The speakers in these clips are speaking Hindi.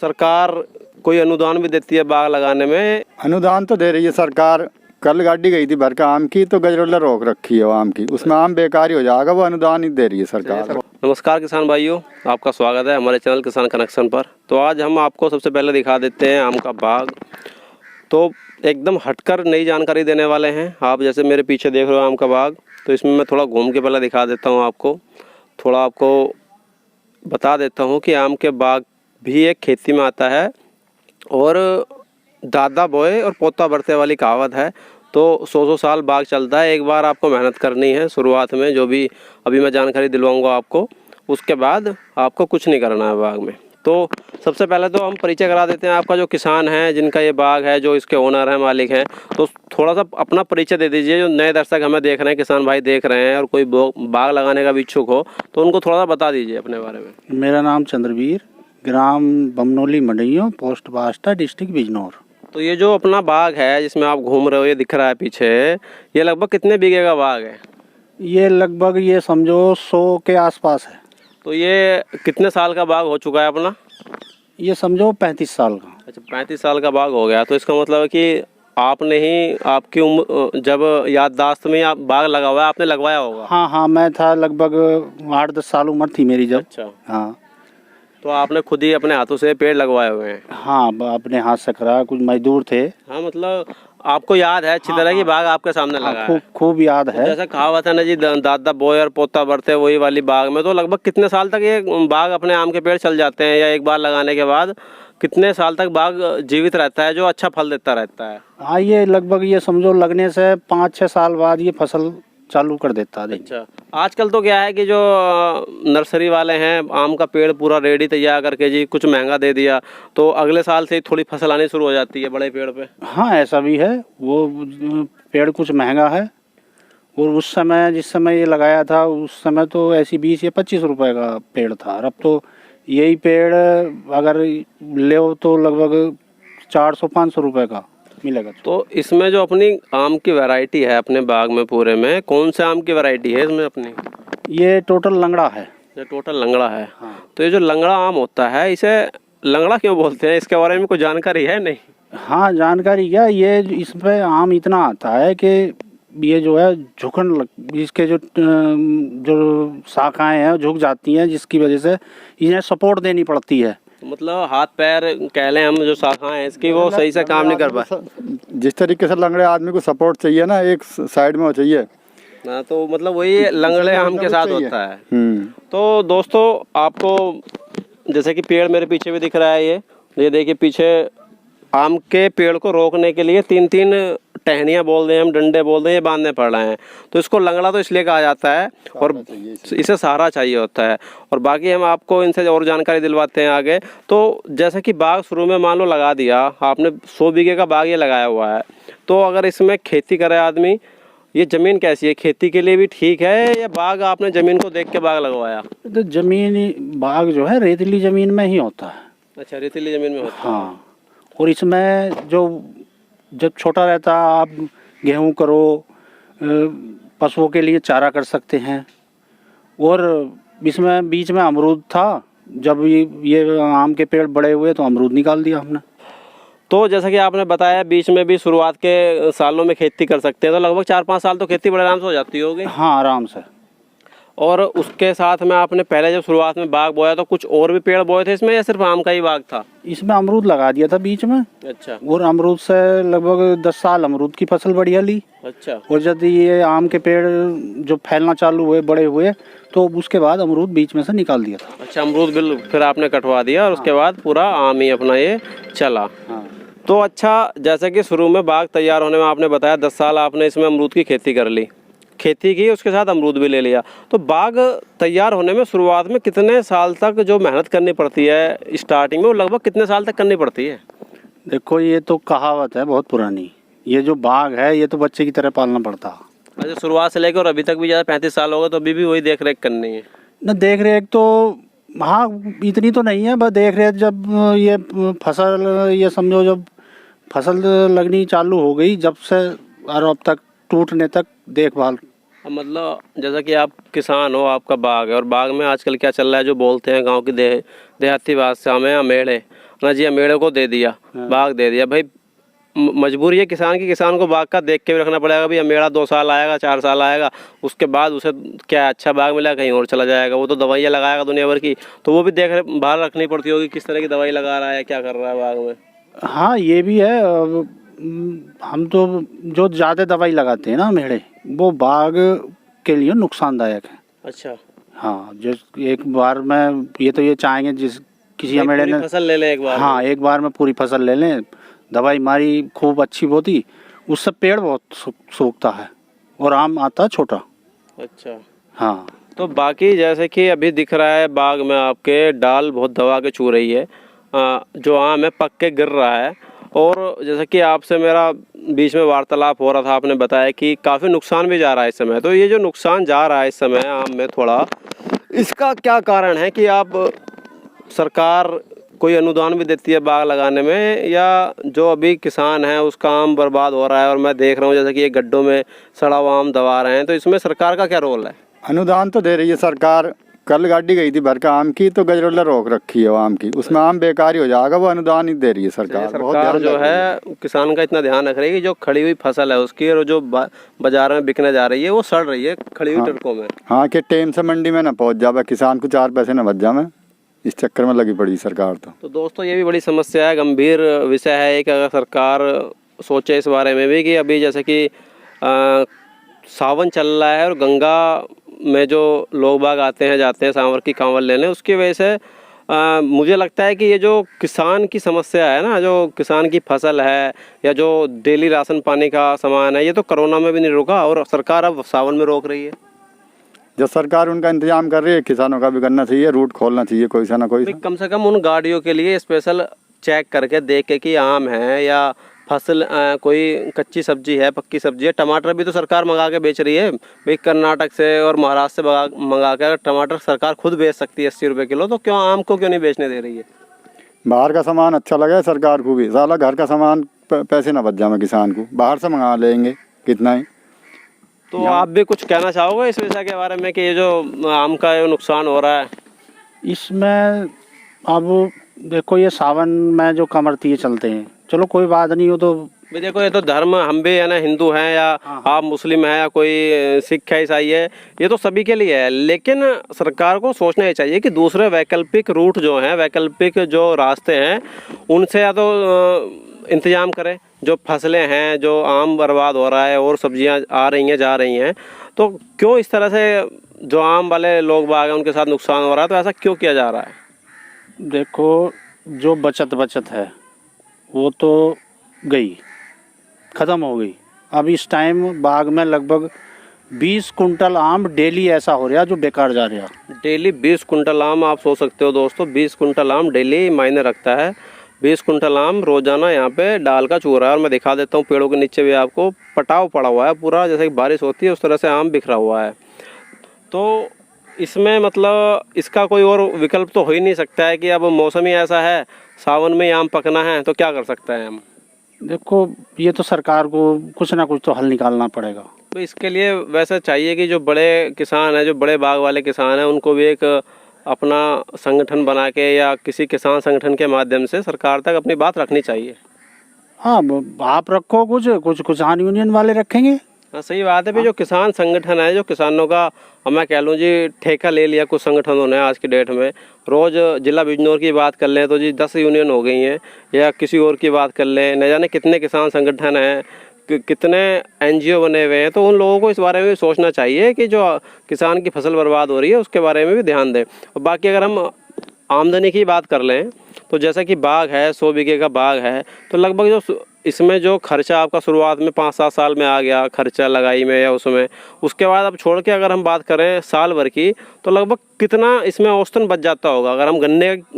सरकार कोई अनुदान भी देती है बाग लगाने में? अनुदान तो दे रही है सरकार। कल गाड़ी गई थी भर के आम की, तो गजरोला रोक रखी है आम की, उसमें आम बेकार ही हो जाएगा, वो अनुदान ही दे रही है सरकार। नमस्कार किसान भाइयों, आपका स्वागत है हमारे चैनल किसान कनेक्शन पर। तो आज हम आपको सबसे पहले दिखा देते हैं आम का बाग। तो एकदम हटकर नई जानकारी देने वाले हैं। आप जैसे मेरे पीछे देख रहे हो आम का बाग, तो इसमें मैं थोड़ा घूम के पहले दिखा देता हूँ आपको। थोड़ा आपको बता देता हूँ कि आम के बाग भी एक खेती में आता है और दादा बोए और पोता बरते वाली कहावत है। तो 100 साल बाग चलता है। एक बार आपको मेहनत करनी है शुरुआत में, जो भी अभी मैं जानकारी दिलवाऊंगा आपको, उसके बाद आपको कुछ नहीं करना है बाग में। तो सबसे पहले तो हम परिचय करा देते हैं आपका, जो किसान है जिनका ये बाग है, जो इसके ओनर हैं, मालिक हैं। तो थोड़ा सा अपना परिचय दे दीजिए। जो नए दर्शक हमें देख रहे हैं, किसान भाई देख रहे हैं और कोई बाग लगाने का भी इच्छुक हो, तो उनको थोड़ा सा बता दीजिए अपने बारे में। मेरा नाम चंद्रवीर, ग्राम बमनोली मंडियों, पोस्ट बास्ता, डिस्ट्रिक्ट बिजनौर। तो ये जो अपना बाग है जिसमें आप घूम रहे हो, ये दिख रहा है पीछे, ये लगभग कितने बीघे का बाग है? ये लगभग ये समझो 100 के आसपास है। तो ये कितने साल का बाग हो चुका है अपना? ये समझो 35 साल का। अच्छा, 35 साल का बाग हो गया। तो इसका मतलब है कि आपने ही, आपकी उम्र जब याददाश्त में आप बाग लगा हुआ है, आपने लगवाया होगा? हाँ, मैं था लगभग 8-10 साल उम्र थी मेरी जब। अच्छा। हाँ, तो आपने खुद ही अपने हाथों से पेड़ लगवाए हुए हैं? हाँ, अपने हाथ से करा, कुछ मजदूर थे। हाँ, मतलब आपको याद है अच्छी तरह की बाग आपके सामने लगा है? खूब याद है। जैसा कहावत है ना जी, दादा बोए और पोता बरते, वही वाली बाग में। तो लगभग कितने साल तक ये बाग अपने आम के पेड़ चल जाते हैं, या एक बार लगाने के बाद कितने साल तक बाग जीवित रहता है, जो अच्छा फल देता रहता है? हाँ, ये लगभग ये समझो लगने से 5-6 साल बाद ये फसल चालू कर देता है। अच्छा, आजकल तो क्या है कि जो नर्सरी वाले हैं, आम का पेड़ पूरा रेडी तैयार करके जी कुछ महंगा दे दिया, तो अगले साल से थोड़ी फसल आनी शुरू हो जाती है बड़े पेड़ पे। हाँ, ऐसा भी है। वो पेड़ कुछ महंगा है, और उस समय जिस समय ये लगाया था, उस समय तो ऐसी 20 या 25 रुपए का पेड़ था। और अब तो यही पेड़ अगर ले तो लगभग 400-500 रुपए का मिलेगा। तो इसमें जो अपनी आम की वैरायटी है अपने बाग में, पूरे में कौन से आम की वैरायटी है इसमें अपनी? ये टोटल लंगड़ा है। ये टोटल लंगड़ा है। हाँ। तो ये जो लंगड़ा आम होता है, इसे लंगड़ा क्यों बोलते हैं? इसके बारे में कोई जानकारी है? नहीं। हाँ, जानकारी क्या, ये इसमें आम इतना आता है कि ये जो है इसके जो शाखाएं हैं झुक जाती हैं, जिसकी वजह से इन्हें सपोर्ट देनी पड़ती है। मतलब हाथ पैर कह लें हम, जो शाखाएं हैं इसकी, वो सही से काम नहीं कर पाए। जिस तरीके से लंगड़े आदमी को सपोर्ट चाहिए ना, एक साइड में हो चाहिए ना, तो मतलब वही लंगड़े आम के साथ होता है। तो दोस्तों, आपको जैसे कि पेड़ मेरे पीछे भी दिख रहा है, ये देखिए पीछे आम के पेड़ को रोकने के लिए 3-3 टहनियाँ बोल दें हम, डंडे बोल दें, ये बांधने पड़ रहे हैं। तो इसको लंगड़ा तो इसलिए कहा जाता है, और इसे सहारा चाहिए होता है। और बाकी हम आपको इनसे और जानकारी दिलवाते हैं आगे। तो जैसे कि बाग शुरू में मान लो लगा दिया आपने, 100 बीघे का बाग ये लगाया हुआ है, तो अगर इसमें खेती करे आदमी, ये ज़मीन कैसी है? खेती के लिए भी ठीक है, या बाग आपने ज़मीन को देख के बाग लगवाया? तो जमीन बाग जो है रेतीली ज़मीन में ही होता है। अच्छा, रेतीली ज़मीन में होता है। हाँ, और इसमें जब छोटा रहता आप गेहूं करो, पशुओं के लिए चारा कर सकते हैं। और इसमें बीच में अमरूद था, जब ये आम के पेड़ बड़े हुए तो अमरूद निकाल दिया हमने। तो जैसा कि आपने बताया, बीच में भी शुरुआत के सालों में खेती कर सकते हैं, तो लगभग 4-5 साल तो खेती बड़े आराम से हो जाती होगी। हाँ, आराम से। और उसके साथ में आपने पहले जब शुरुआत में बाग बोया, तो कुछ और भी पेड़ बोए थे इसमें, या सिर्फ आम का ही बाग था? इसमें अमरूद लगा दिया था बीच में। अच्छा। और अमरूद से लगभग 10 साल अमरूद की फसल बढ़िया ली। अच्छा। और जब ये आम के पेड़ जो फैलना चालू हुए, बड़े हुए, तो उसके बाद अमरूद बीच में से निकाल दिया था। अच्छा, अमरूद बिल फिर आपने कटवा दिया, और उसके बाद पूरा आम ही अपना ये चला। हाँ। तो अच्छा, जैसे कि शुरू में बाग तैयार होने में आपने बताया 10 साल आपने इसमें अमरूद की खेती कर ली, खेती की, उसके साथ अमरूद भी ले लिया। तो बाग तैयार होने में शुरुआत में कितने साल तक जो मेहनत करनी पड़ती है स्टार्टिंग में, वो लगभग कितने साल तक करनी पड़ती है? देखो, ये तो कहावत है बहुत पुरानी। ये जो बाग है, ये तो बच्चे की तरह पालना पड़ता है। अच्छा, शुरुआत से लेकर और अभी तक भी ज़्यादा 35 साल हो गए, तो अभी भी वही देख रेख करनी है न? देख रेख तो हाँ इतनी तो नहीं है, बस देख रेख जब ये फसल, ये समझो जब फसल लगनी चालू हो गई, जब से और अब तक टूटने तक देखभाल। मतलब जैसा कि आप किसान हो, आपका बाग है, और बाग में आजकल क्या चल रहा है, जो बोलते हैं गांव की देहाती भाषा में अमेड़े, ना जी अमेड़े को दे दिया, बाग दे दिया। भाई मजबूरी है किसान की, किसान को बाग का देख के भी रखना पड़ेगा। भाई अमेड़ा 2 साल आएगा, 4 साल आएगा, उसके बाद उसे क्या अच्छा बाग मिला, कहीं और चला जाएगा। वो तो दवाइयाँ लगाएगा दुनिया भर की, तो वो भी बाहर रखनी पड़ती होगी किस तरह की दवाई लगा रहा है, क्या कर रहा है बाग में। हाँ ये भी है। अब हम तो जो ज़्यादा दवाई लगाते हैं ना मेढ़े, वो बाग के लिए नुकसानदायक है। अच्छा, हाँ, जो एक बार में ये चाहेंगे जिस किसी अमेड़े ने फसल ले ले एक बार। हाँ एक बार में पूरी फसल ले लें, दवाई मारी खूब अच्छी होती, उससे पेड़ बहुत सूखता है और आम आता है छोटा। अच्छा, हाँ तो बाकी जैसे कि अभी दिख रहा है बाग में आपके डाल बहुत दबा के छू रही है, जो आम है पक के गिर रहा है। और जैसे कि आपसे मेरा बीच में वार्तालाप हो रहा था, आपने बताया कि काफ़ी नुकसान भी जा रहा है इस समय। तो ये जो नुकसान जा रहा है इस समय आम में थोड़ा, इसका क्या कारण है कि आप सरकार कोई अनुदान भी देती है बाग लगाने में, या जो अभी किसान है उसका आम बर्बाद हो रहा है? और मैं देख रहा हूँ जैसे कि ये गड्ढों में सड़ा हुआ आम दबा रहे हैं, तो इसमें सरकार का क्या रोल है? अनुदान तो दे रही है सरकार। कल गाड़ी गई थी भर का आम की, तो गजरोला रोक रखी है वो आम की, उसमें आम बेकार ही हो जाएगा। वो अनुदान ही दे रही है सरकार। बहुत सरकार ध्यान जो रख रही है किसान का इतना ध्यान रख रही है कि जो खड़ी हुई फसल है उसकी, और जो बाजार में बिकने जा रही है वो सड़ रही है खड़ी हुई ट्रकों में। हाँ, कि टाइम से मंडी में ना पहुंच जावे, किसान को 4 पैसे न बच जावे, इस चक्कर में लगी पड़ी सरकार। तो दोस्तों ये भी बड़ी समस्या है, गंभीर विषय है कि अगर सरकार सोचे इस बारे में भी कि अभी जैसे कि सावन चल रहा है और गंगा में जो लोग बाग आते हैं जाते हैं सांवर की कांवड़ लेने, उसकी वजह से मुझे लगता है कि ये जो किसान की समस्या है ना, जो किसान की फसल है या जो डेली राशन पानी का सामान है, ये तो कोरोना में भी नहीं रुका और सरकार अब सावन में रोक रही है। जब सरकार उनका इंतजाम कर रही है, किसानों का भी करना चाहिए, रूट खोलना चाहिए कोई सा ना कोई सा। कम से कम उन गाड़ियों के लिए स्पेशल चेक करके देख के कि आम है या फसल कोई कच्ची सब्जी है, पक्की सब्जी है। टमाटर भी तो सरकार मंगा के बेच रही है भाई, कर्नाटक से और महाराष्ट्र से मंगा के। अगर टमाटर सरकार खुद बेच सकती है 80 रुपये किलो, तो क्यों आम को क्यों नहीं बेचने दे रही है? बाहर का सामान अच्छा लगा सरकार को भी, साला घर का सामान पैसे ना बच जाए किसान को, बाहर से मंगा लेंगे कितना ही। तो आप भी कुछ कहना चाहोगे इस विषय के बारे में कि ये जो आम का नुकसान हो रहा है? इसमें अब देखो, ये सावन में जो कमरती चलते हैं, चलो कोई बात नहीं हो, तो भाई देखो ये तो धर्म, हम भी है ना हिंदू हैं या आप मुस्लिम हैं या कोई सिख है, ईसाई है, ये तो सभी के लिए है। लेकिन सरकार को सोचना ही चाहिए कि दूसरे वैकल्पिक रूट जो हैं, वैकल्पिक जो रास्ते हैं, उनसे या तो इंतजाम करें। जो फसलें हैं, जो आम बर्बाद हो रहा है और सब्जियां आ रही हैं जा रही हैं, तो क्यों इस तरह से जो आम वाले लोग बाग हैं उनके साथ नुकसान हो रहा है? तो ऐसा क्यों किया जा रहा है? देखो जो बचत है वो तो गई, ख़त्म हो गई। अब इस टाइम बाग में लगभग 20 कुंटल आम डेली ऐसा हो रहा जो बेकार जा रहा। डेली 20 कुंटल आम, आप सोच सकते हो दोस्तों, 20 कुंटल आम डेली मायने रखता है। 20 कुंटल आम रोजाना यहाँ पे डाल का चूर रहा है। और मैं दिखा देता हूँ, पेड़ों के नीचे भी आपको पटाव पड़ा हुआ है पूरा, जैसे कि बारिश होती है उस तरह से आम बिखरा हुआ है। तो इसमें मतलब इसका कोई और विकल्प तो हो ही नहीं सकता है कि अब मौसम ही ऐसा है, सावन में आम पकना है, तो क्या कर सकते हैं हम? देखो ये तो सरकार को कुछ ना कुछ तो हल निकालना पड़ेगा। तो इसके लिए वैसे चाहिए कि जो बड़े किसान हैं, जो बड़े बाग वाले किसान हैं, उनको भी एक अपना संगठन बना के या किसी किसान संगठन के माध्यम से सरकार तक अपनी बात रखनी चाहिए। हाँ, आप रखो, कुछ किसान यूनियन वाले रखेंगे। हाँ सही बात है। भी जो किसान संगठन है, जो किसानों का, अब मैं कह लूँ जी ठेका ले लिया कुछ संगठनों ने आज की डेट में। रोज़ जिला बिजनौर की बात कर लें तो जी 10 यूनियन हो गई हैं, या किसी और की बात कर लें, न जाने कितने किसान संगठन हैं, कितने NGO बने हुए हैं। तो उन लोगों को इस बारे में भी सोचना चाहिए कि जो किसान की फसल बर्बाद हो रही है उसके बारे में भी ध्यान दें। और बाकी अगर हम आमदनी की बात कर लें तो जैसा कि बाग है, 100 बीघे का बाग है, तो लगभग जो इसमें जो खर्चा आपका शुरुआत में 5-7 साल में आ गया, खर्चा लगाई में या उसमें, उसके बाद अब छोड़ के अगर हम बात करें साल भर की, तो लगभग कितना इसमें औसतन बच जाता होगा? अगर हम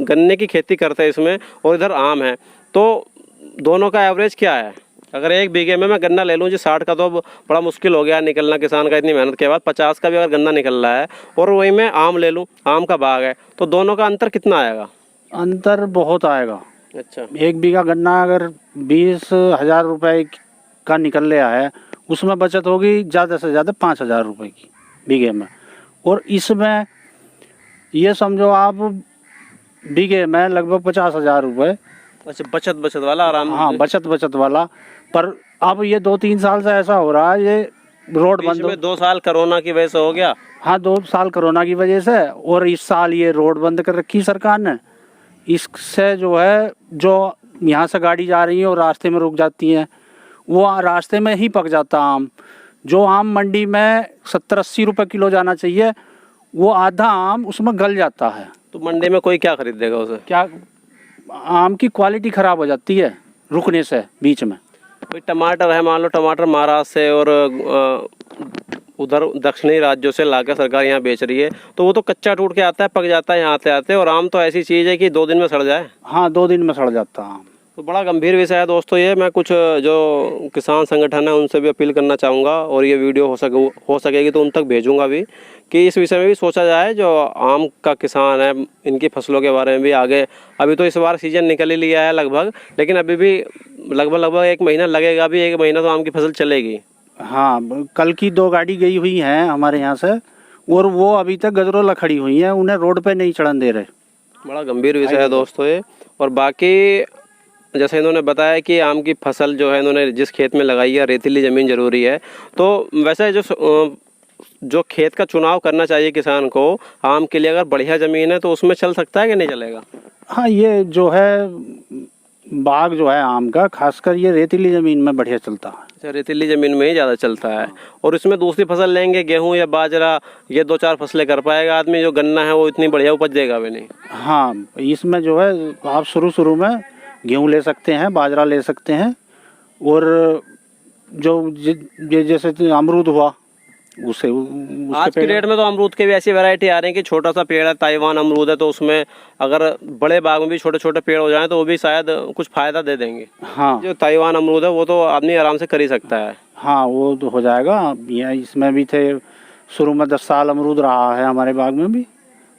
गन्ने की खेती करते हैं इसमें और इधर आम है, तो दोनों का एवरेज क्या है? अगर 1 बीघे में मैं गन्ना ले लूँ जी, 60 का तो बड़ा मुश्किल हो गया निकलना किसान का इतनी मेहनत के बाद। 50 का भी अगर गन्ना निकल रहा है और वही मैं आम ले लूँ, आम का बाग है, तो दोनों का अंतर कितना आएगा? अंतर बहुत आएगा। अच्छा, 1 बीघा गन्ना अगर 20,000 रुपये का निकल लिया है, उसमें बचत होगी ज़्यादा से ज़्यादा 5,000 रुपये की बीघे में। और इसमें ये समझो आप बीघे में लगभग 50,000 रुपये अच्छा, बचत बचत वाला आराम। हाँ, बचत वाला। पर अब ये 2-3 साल से ऐसा हो रहा है, ये रोड बंद में 2 साल कोरोना की वजह से हो गया। हाँ, 2 साल कोरोना की वजह से, और इस साल ये रोड बंद कर रखी सरकार ने। इससे जो है, जो यहाँ से गाड़ी जा रही है और रास्ते में रुक जाती है, वो रास्ते में ही पक जाता आम। जो आम मंडी में 70-80 रुपये किलो जाना चाहिए, वो आधा आम उसमें गल जाता है। तो मंडी में कोई क्या खरीदेगा उसे? क्या, आम की क्वालिटी ख़राब हो जाती है रुकने से बीच में। कोई टमाटर है, मान लो टमाटर महाराष्ट्र से और उधर दक्षिणी राज्यों से लाकर सरकार यहाँ बेच रही है, तो वो तो कच्चा टूट के आता है, पक जाता है यहाँ आते आते। और आम तो ऐसी चीज़ है कि 2 दिन में सड़ जाए। हाँ, 2 दिन में सड़ जाता आम। तो बड़ा गंभीर विषय है दोस्तों ये। मैं कुछ जो किसान संगठन है उनसे भी अपील करना चाहूँगा, और ये वीडियो हो सकेगी तो उन तक भेजूँगा भी, कि इस विषय में भी सोचा जाए। जो आम का किसान है, इनकी फसलों के बारे में भी आगे, अभी तो इस बार सीजन निकल ही लिया है लगभग, लेकिन अभी भी लगभग 1 महीना लगेगा, भी 1 महीना तो आम की फसल चलेगी। हाँ, कल की 2 गाड़ी गई हुई हैं हमारे यहाँ से, और वो अभी तक गजरोला खड़ी हुई हैं, उन्हें रोड पे नहीं चढ़न दे रहे। बड़ा गंभीर विषय है दोस्तों ये। और बाकी जैसे इन्होंने बताया कि आम की फसल जो है इन्होंने जिस खेत में लगाई है, रेतीली ज़मीन ज़रूरी है। तो वैसे जो खेत का चुनाव करना चाहिए किसान को आम के लिए, अगर बढ़िया ज़मीन है तो उसमें चल सकता है कि नहीं चलेगा? हाँ, ये जो है बाग जो है आम का, खासकर ये रेतीली ज़मीन में बढ़िया चलता है। अच्छा, रेतीली ज़मीन में ही ज़्यादा चलता है। और इसमें दूसरी फसल लेंगे, गेहूं या बाजरा, ये 2-4 फसलें कर पाएगा आदमी। जो गन्ना है वो इतनी बढ़िया उपज देगा भी नहीं। हाँ, इसमें जो है आप शुरू में गेहूँ ले सकते हैं, बाजरा ले सकते हैं, और जो जैसे अमरूद हुआ उसे आज के डेट में तो अमरूद के भी ऐसी वैरायटी आ रही है कि छोटा सा पेड़ है, ताइवान अमरूद है, तो उसमें अगर बड़े बाग में भी छोटे छोटे पेड़ हो जाएं तो वो भी शायद कुछ फ़ायदा दे देंगे। हाँ, जो ताइवान अमरूद है वो तो आदमी आराम से कर ही सकता है। हाँ, वो तो हो जाएगा। ये इसमें भी थे, शुरू में 10 साल अमरूद रहा है हमारे बाग में भी,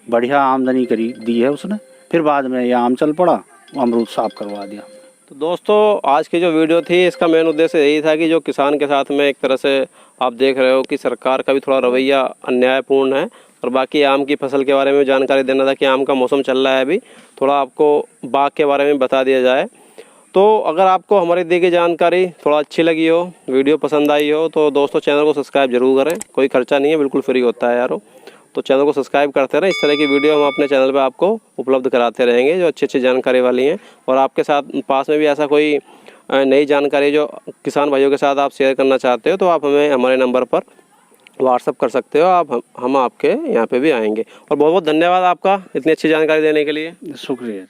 बढ़िया आमदनी दी है उसने। फिर बाद में ये आम चल पड़ा, अमरूद साफ करवा दिया। तो दोस्तों, आज की जो वीडियो थी इसका मेन उद्देश्य यही था कि जो किसान के साथ में एक तरह से आप देख रहे हो कि सरकार का भी थोड़ा रवैया अन्यायपूर्ण है। और बाकी आम की फसल के बारे में जानकारी देना था कि आम का मौसम चल रहा है अभी, थोड़ा आपको बाग के बारे में बता दिया जाए। तो अगर आपको हमारी दी गई जानकारी थोड़ा अच्छी लगी हो, वीडियो पसंद आई हो, तो दोस्तों चैनल को सब्सक्राइब जरूर करें। कोई खर्चा नहीं है, बिल्कुल फ्री होता है यारो। तो चैनल को सब्सक्राइब करते रहें। इस तरह की वीडियो हम अपने चैनल पे आपको उपलब्ध कराते रहेंगे जो अच्छी जानकारी वाली हैं। और आपके साथ पास में भी ऐसा कोई नई जानकारी जो किसान भाइयों के साथ आप शेयर करना चाहते हो, तो आप हमें हमारे नंबर पर व्हाट्सअप कर सकते हो। हम आपके यहाँ पे भी आएंगे। और बहुत बहुत धन्यवाद आपका इतनी अच्छी जानकारी देने के लिए। शुक्रिया।